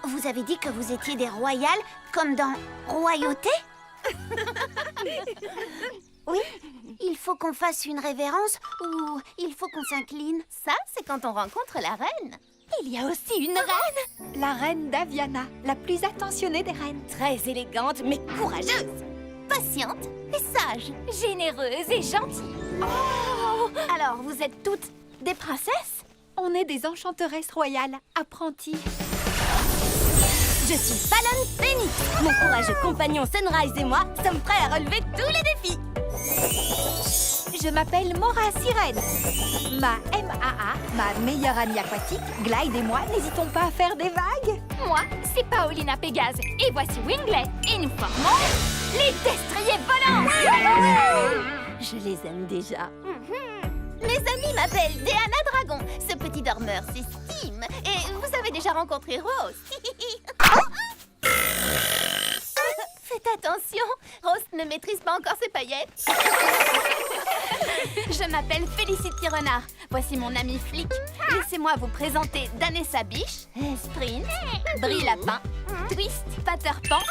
Vous avez dit que vous étiez des royales, comme dans Royauté? Oui, il faut qu'on fasse une révérence ou il faut qu'on s'incline. Ça, c'est quand on rencontre la reine. Il y a aussi une reine. La reine Daviana, la plus attentionnée des reines. Très élégante, mais courageuse. Patiente et sage. Généreuse et gentille. Oh! Alors, vous êtes toutes des princesses? On est des enchanteresses royales, apprenties. Je suis Fallon Phoenix. Mon courageux compagnon Sunrise et moi sommes prêts à relever tous les défis. Je m'appelle Mora Sirène. Ma MAA, ma meilleure amie aquatique, Glide et moi n'hésitons pas à faire des vagues. Moi, c'est Paolina Pégase. Et voici Winglet. Et nous formons les destriers volants. Je les aime déjà. Mes amis m'appellent Diana Dragon. Ce petit dormeur, c'est Steam. Et vous avez déjà rencontré Rose. Faites attention, Rose ne maîtrise pas encore ses paillettes. Je m'appelle Félicity Renard. Voici mon ami Flic. Laissez-moi vous présenter Danessa Biche, Sprint, Brie Lapin, Twist, Patterpan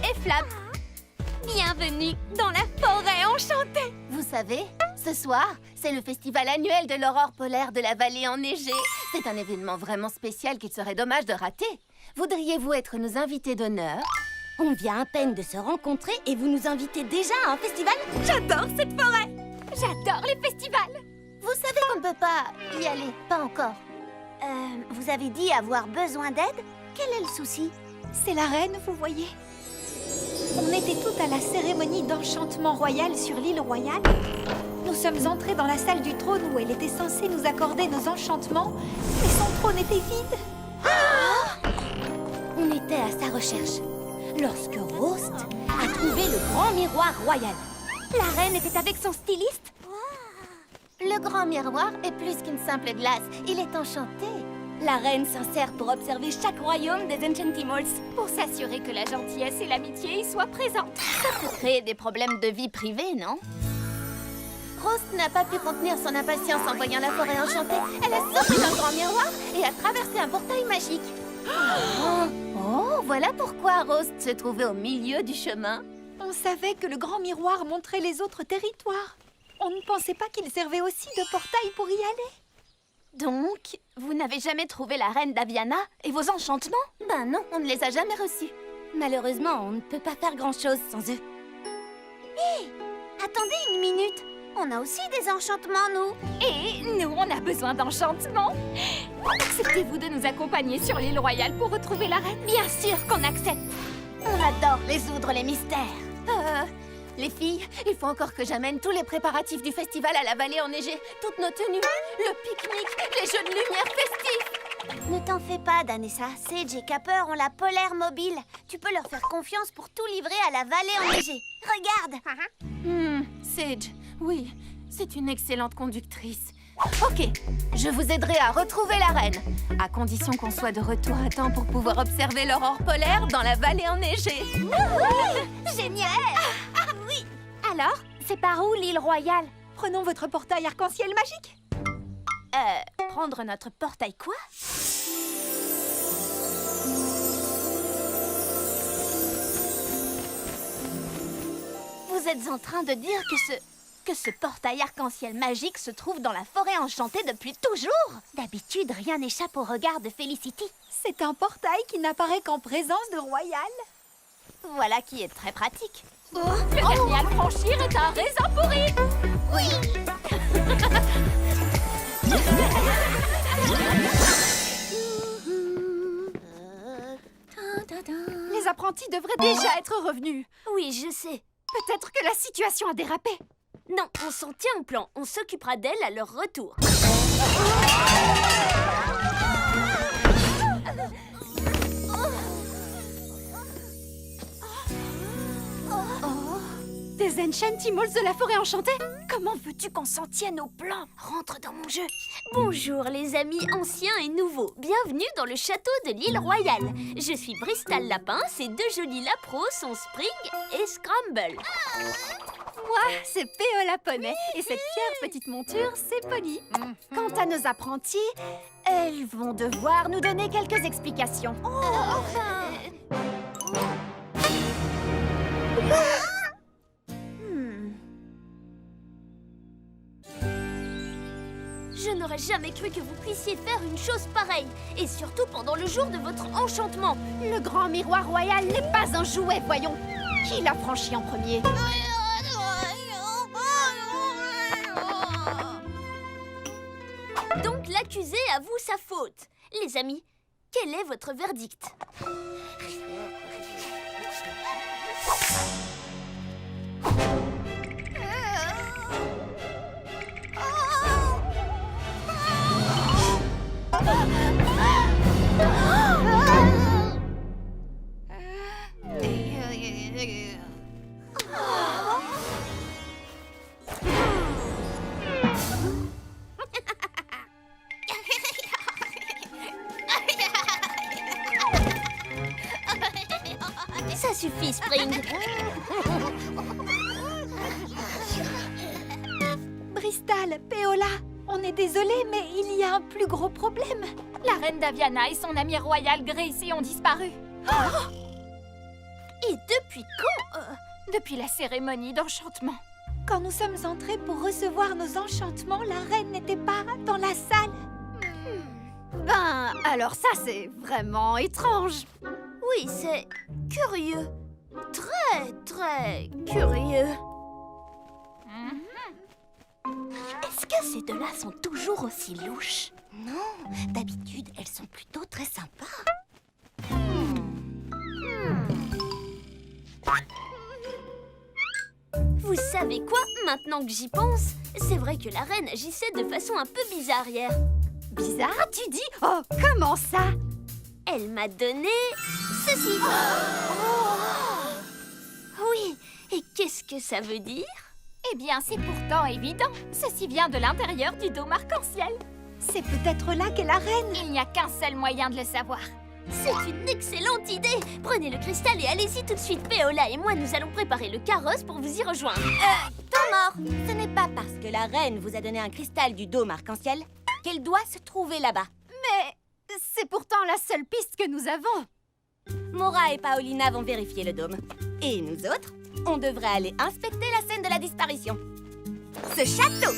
et Flap. Bienvenue dans la forêt enchantée. Vous savez, ce soir, c'est le festival annuel de l'aurore polaire de la vallée enneigée. C'est un événement vraiment spécial qu'il serait dommage de rater. Voudriez-vous être nos invités d'honneur? On vient à peine de se rencontrer et vous nous invitez déjà à un festival? J'adore cette forêt! J'adore les festivals! Vous savez qu'on ne peut pas y aller, pas encore. Vous avez dit avoir besoin d'aide? Quel est le souci? C'est la reine, vous voyez. On était toutes à la cérémonie d'enchantement royal sur l'île royale. Nous sommes entrées dans la salle du trône où elle était censée nous accorder nos enchantements, mais son trône était vide. On était à sa recherche lorsque Rost a trouvé le grand miroir royal. La reine était avec son styliste. Le grand miroir est plus qu'une simple glace, il est enchanté. La reine s'en sert pour observer chaque royaume des Enchantimals, pour s'assurer que la gentillesse et l'amitié y soient présentes. Ça peut créer des problèmes de vie privée, non? Rost n'a pas pu contenir son impatience en voyant la forêt enchantée. Elle a sauté dans le grand miroir et a traversé un portail magique. Oh, voilà pourquoi Rost se trouvait au milieu du chemin. On savait que le grand miroir montrait les autres territoires. On ne pensait pas qu'il servait aussi de portail pour y aller. Donc, vous n'avez jamais trouvé la reine Daviana et vos enchantements? Ben non, on ne les a jamais reçus. Malheureusement, on ne peut pas faire grand-chose sans eux. Hé, attendez une minute. On a aussi des enchantements, nous. Et nous, on a besoin d'enchantements. Acceptez-vous de nous accompagner sur l'île royale pour retrouver la reine? Bien sûr qu'on accepte. On adore résoudre les mystères. Les filles, il faut encore que j'amène tous les préparatifs du festival à la vallée enneigée. Toutes nos tenues, le pique-nique, les jeux de lumière festifs. Ne t'en fais pas, Danessa. Sage et Capper ont la polaire mobile. Tu peux leur faire confiance pour tout livrer à la vallée enneigée. Regarde. Sage, oui, c'est une excellente conductrice. Ok, je vous aiderai à retrouver la reine, à condition qu'on soit de retour à temps pour pouvoir observer l'aurore polaire dans la vallée enneigée. Génial. Oui. Alors, c'est par où l'île royale? Prenons votre portail arc-en-ciel magique. Prendre notre portail quoi? Vous êtes en train de dire que ce portail arc-en-ciel magique se trouve dans la forêt enchantée depuis toujours? D'habitude, rien n'échappe au regard de Félicity. C'est un portail qui n'apparaît qu'en présence de royal. Voilà qui est très pratique. Le dernier à le franchir est un raisin pourri. Oui. Les apprentis devraient déjà être revenus. Oui, je sais. Peut-être que la situation a dérapé. Non, on s'en tient au plan. On s'occupera d'elle à leur retour. Des Enchantimals de la forêt enchantée? Comment veux-tu qu'on s'en tienne au plan? Rentre dans mon jeu. Bonjour les amis anciens et nouveaux. Bienvenue dans le château de l'île royale. Je suis Bristol Lapin, ces deux jolis lapros sont Spring et Scramble. Moi, c'est Péola Poney et cette fière petite monture, c'est Polly. Quant à nos apprentis, elles vont devoir nous donner quelques explications. Je n'aurais jamais cru que vous puissiez faire une chose pareille. Et surtout pendant le jour de votre enchantement. Le grand miroir royal n'est pas un jouet, voyons. Qui l'a franchi en premier? Donc l'accusé avoue sa faute. Les amis, quel est votre verdict? Ça suffit, Spring. Bristol, Péola, on est désolé, mais il y a un plus gros problème. La reine Daviana et son amie royale Gracie ont disparu. Et depuis quand Depuis la cérémonie d'enchantement. Quand nous sommes entrés pour recevoir nos enchantements, la reine n'était pas dans la salle. Ben, alors ça, c'est vraiment étrange. Oui, c'est curieux. Très, très curieux. Est-ce que ces deux-là sont toujours aussi louches? Non, d'habitude, elles sont plutôt très sympas. Vous savez quoi? Maintenant que j'y pense, c'est vrai que la reine agissait de façon un peu bizarre hier. Bizarre, tu dis? Oh, comment ça? Elle m'a donné ceci. Oui, et qu'est-ce que ça veut dire? Eh bien, c'est pourtant évident. Ceci vient de l'intérieur du dôme arc-en-ciel. C'est peut-être là qu'est la reine. Il n'y a qu'un seul moyen de le savoir. C'est une excellente idée. Prenez le cristal et allez-y tout de suite. Péola et moi, nous allons préparer le carrosse pour vous y rejoindre. Temps mort. Ce n'est pas parce que la reine vous a donné un cristal du dôme arc-en-ciel qu'elle doit se trouver là-bas. Mais c'est pourtant la seule piste que nous avons. Mora et Paolina vont vérifier le dôme. Et nous autres, on devrait aller inspecter la scène de la disparition. Ce château!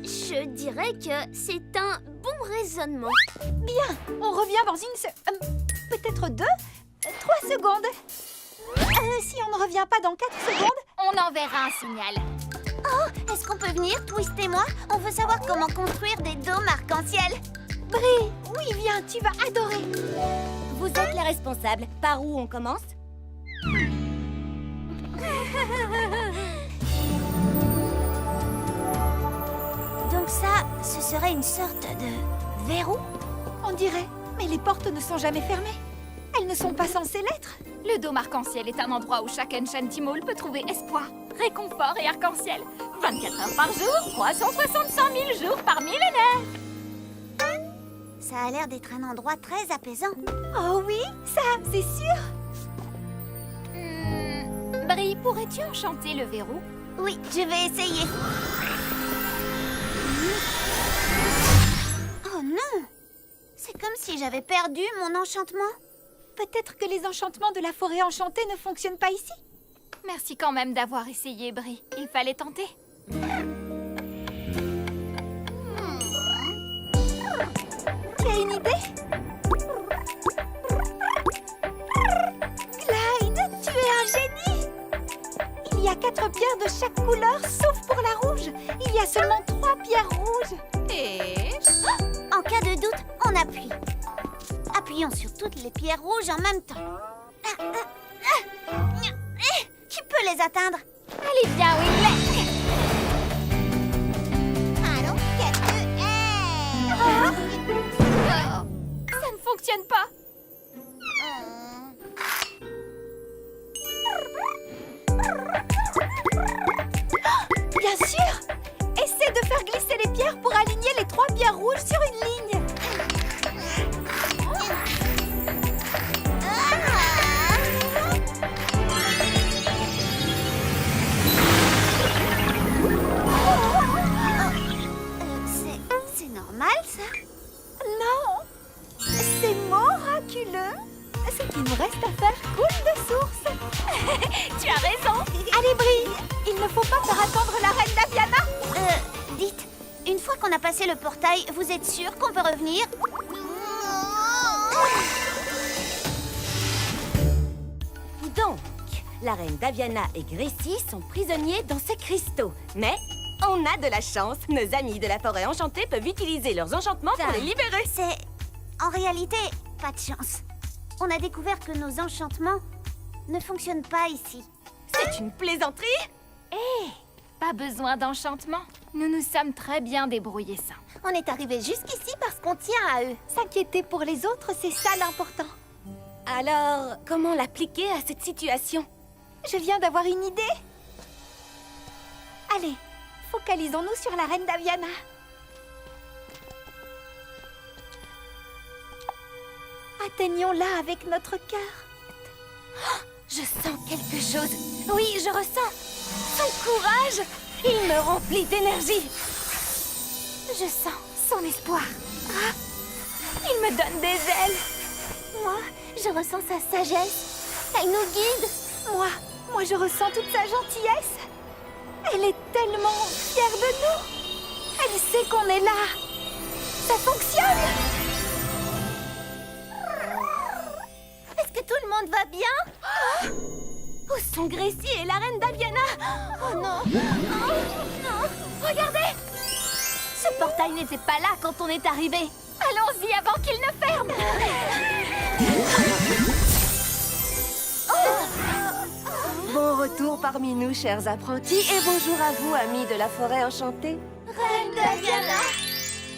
Je dirais que c'est un bon raisonnement. Bien, on revient dans peut-être 2, 3 secondes. Si on ne revient pas dans 4 secondes... On enverra un signal. Oh, est-ce qu'on peut venir, Twist et moi? On veut savoir comment construire des dômes arc-en-ciel. Brie, oui, viens, tu vas adorer. Vous êtes les responsables. Par où on commence? Donc ça, ce serait une sorte de verrou? On dirait, mais les portes ne sont jamais fermées. Elles ne sont pas censées l'être. Le dôme arc-en-ciel est un endroit où chaque Enchantimal peut trouver espoir, réconfort et arc-en-ciel. 24 heures par jour, 365 000 jours par millénaire. Ça a l'air d'être un endroit très apaisant. Oh oui, ça, c'est sûr. Brie, pourrais-tu enchanter le verrou? Oui, je vais essayer. Oh non! C'est comme si j'avais perdu mon enchantement. Peut-être que les enchantements de la forêt enchantée ne fonctionnent pas ici. Merci quand même d'avoir essayé, Brie. Il fallait tenter. Tu as une idée? Clyde, tu es un génie! Il y a 4 pierres de chaque couleur, sauf pour la rouge. Il y a seulement 3 pierres rouges. Et... En cas de doute, on appuie. Appuyons sur toutes les pierres rouges en même temps. Qui peut les atteindre? Allez, viens, Winlet. Allons, qu'est-ce que Ça ne fonctionne pas. Bien sûr! Essaie de faire glisser les pierres pour aligner les 3 pierres rouges sur une ligne. Ce qu'il nous reste à faire coule de source. Tu as raison. Allez, Brie, il ne faut pas faire attendre la reine Daviana. Dites, une fois qu'on a passé le portail, vous êtes sûr qu'on peut revenir? Donc, la reine Daviana et Gracie sont prisonniers dans ces cristaux. Mais on a de la chance. Nos amis de la forêt enchantée peuvent utiliser leurs enchantements pour les libérer. C'est... En réalité, pas de chance. On a découvert que nos enchantements ne fonctionnent pas ici. C'est une plaisanterie? Pas besoin d'enchantement. Nous nous sommes très bien débrouillés ça. On est arrivé jusqu'ici parce qu'on tient à eux. S'inquiéter pour les autres, c'est ça l'important. Alors, comment l'appliquer à cette situation? Je viens d'avoir une idée. Allez, focalisons-nous sur la reine Daviana. Atteignons-la avec notre cœur. Je sens quelque chose. Oui, je ressens son courage. Il me remplit d'énergie. Je sens son espoir. Ah, il me donne des ailes. Moi, je ressens sa sagesse. Elle nous guide. Moi, je ressens toute sa gentillesse. Elle est tellement fière de nous. Elle sait qu'on est là. Ça fonctionne. Est-ce que tout le monde va bien? Où sont Gracie et la reine Daviana? Oh non! Non! Regardez! Ce portail n'était pas là quand on est arrivé. Allons-y avant qu'il ne ferme. Bon retour parmi nous, chers apprentis, et bonjour à vous, amis de la forêt enchantée. Reine Daviana!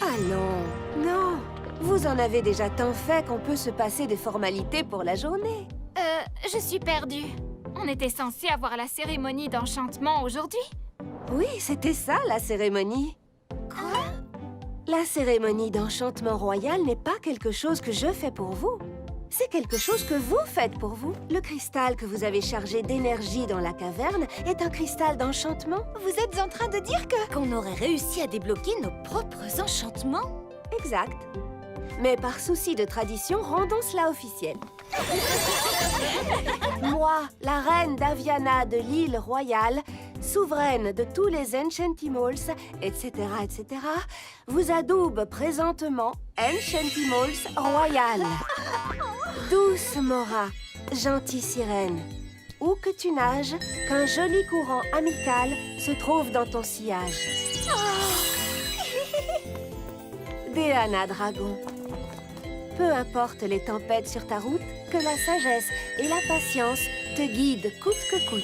Ah non, non, vous en avez déjà tant fait qu'on peut se passer des formalités pour la journée. Je suis perdue. On était censé avoir la cérémonie d'enchantement aujourd'hui. Oui, c'était ça, la cérémonie. Quoi? La cérémonie d'enchantement royal n'est pas quelque chose que je fais pour vous. C'est quelque chose que vous faites pour vous. Le cristal que vous avez chargé d'énergie dans la caverne est un cristal d'enchantement. Vous êtes en train de dire que... Qu'on aurait réussi à débloquer nos propres enchantements? Exact. Mais par souci de tradition, rendons cela officiel. Moi, la reine Daviana de l'île royale, souveraine de tous les Enchantimals, etc., vous adoube présentement Enchantimals royal. Douce Mora, gentille sirène, où que tu nages, qu'un joli courant amical se trouve dans ton sillage. Déana Dragon, peu importe les tempêtes sur ta route, que la sagesse et la patience te guident coûte que coûte.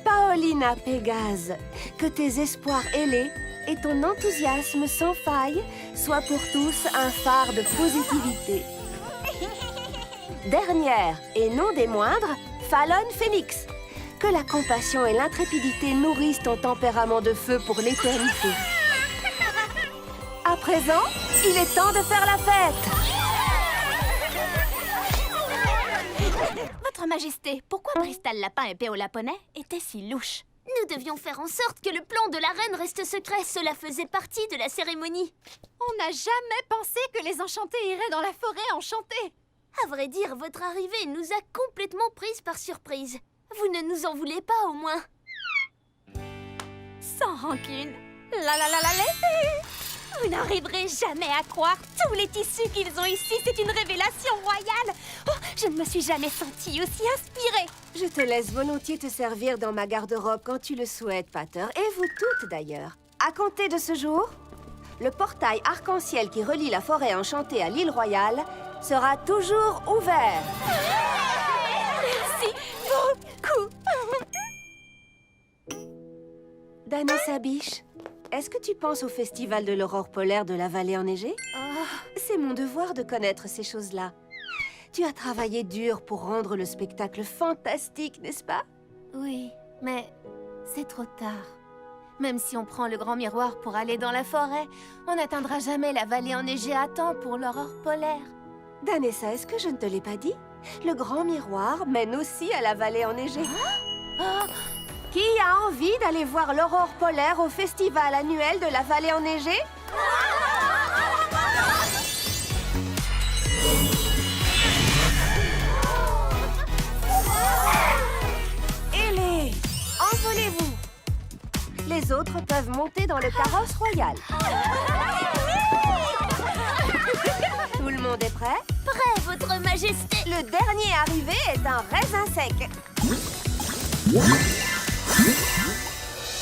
Paolina Pégase, que tes espoirs ailés et ton enthousiasme sans faille soient pour tous un phare de positivité. Dernière, et non des moindres, Fallon Phoenix. Que la compassion et l'intrépidité nourrissent ton tempérament de feu pour l'éternité. À présent, il est temps de faire la fête. Votre Majesté, pourquoi Bristol Lapin et Péola Poney étaient si louches? Nous devions faire en sorte que le plan de la reine reste secret. Cela faisait partie de la cérémonie. On n'a jamais pensé que les enchantés iraient dans la forêt enchantée. À vrai dire, votre arrivée nous a complètement prises par surprise. Vous ne nous en voulez pas, au moins? Sans rancune. Vous n'arriverez jamais à croire tous les tissus qu'ils ont ici. C'est une révélation royale. Oh, je ne me suis jamais sentie aussi inspirée. Je te laisse volontiers te servir dans ma garde-robe quand tu le souhaites, Pater, et vous toutes d'ailleurs. À compter de ce jour, le portail arc-en-ciel qui relie la forêt enchantée à l'île royale sera toujours ouvert. Merci beaucoup. Danessa Biche, est-ce que tu penses au festival de l'aurore polaire de la vallée enneigée? C'est mon devoir de connaître ces choses-là. Tu as travaillé dur pour rendre le spectacle fantastique, n'est-ce pas? Oui, mais c'est trop tard. Même si on prend le grand miroir pour aller dans la forêt, on n'atteindra jamais la vallée enneigée à temps pour l'aurore polaire. Danessa, est-ce que je ne te l'ai pas dit? Le grand miroir mène aussi à la vallée enneigée. Qui a envie d'aller voir l'aurore polaire au festival annuel de la vallée enneigée? Ailés, envolez-vous. Les autres peuvent monter dans le carrosse royal. Tout le monde est prêt? Prêt, votre majesté. Le dernier arrivé est un raisin sec.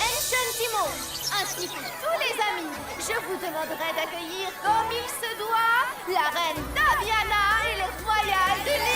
Enchantimals, ainsi que tous les amis, je vous demanderai d'accueillir comme il se doit la reine Daviana et les royales de l'île.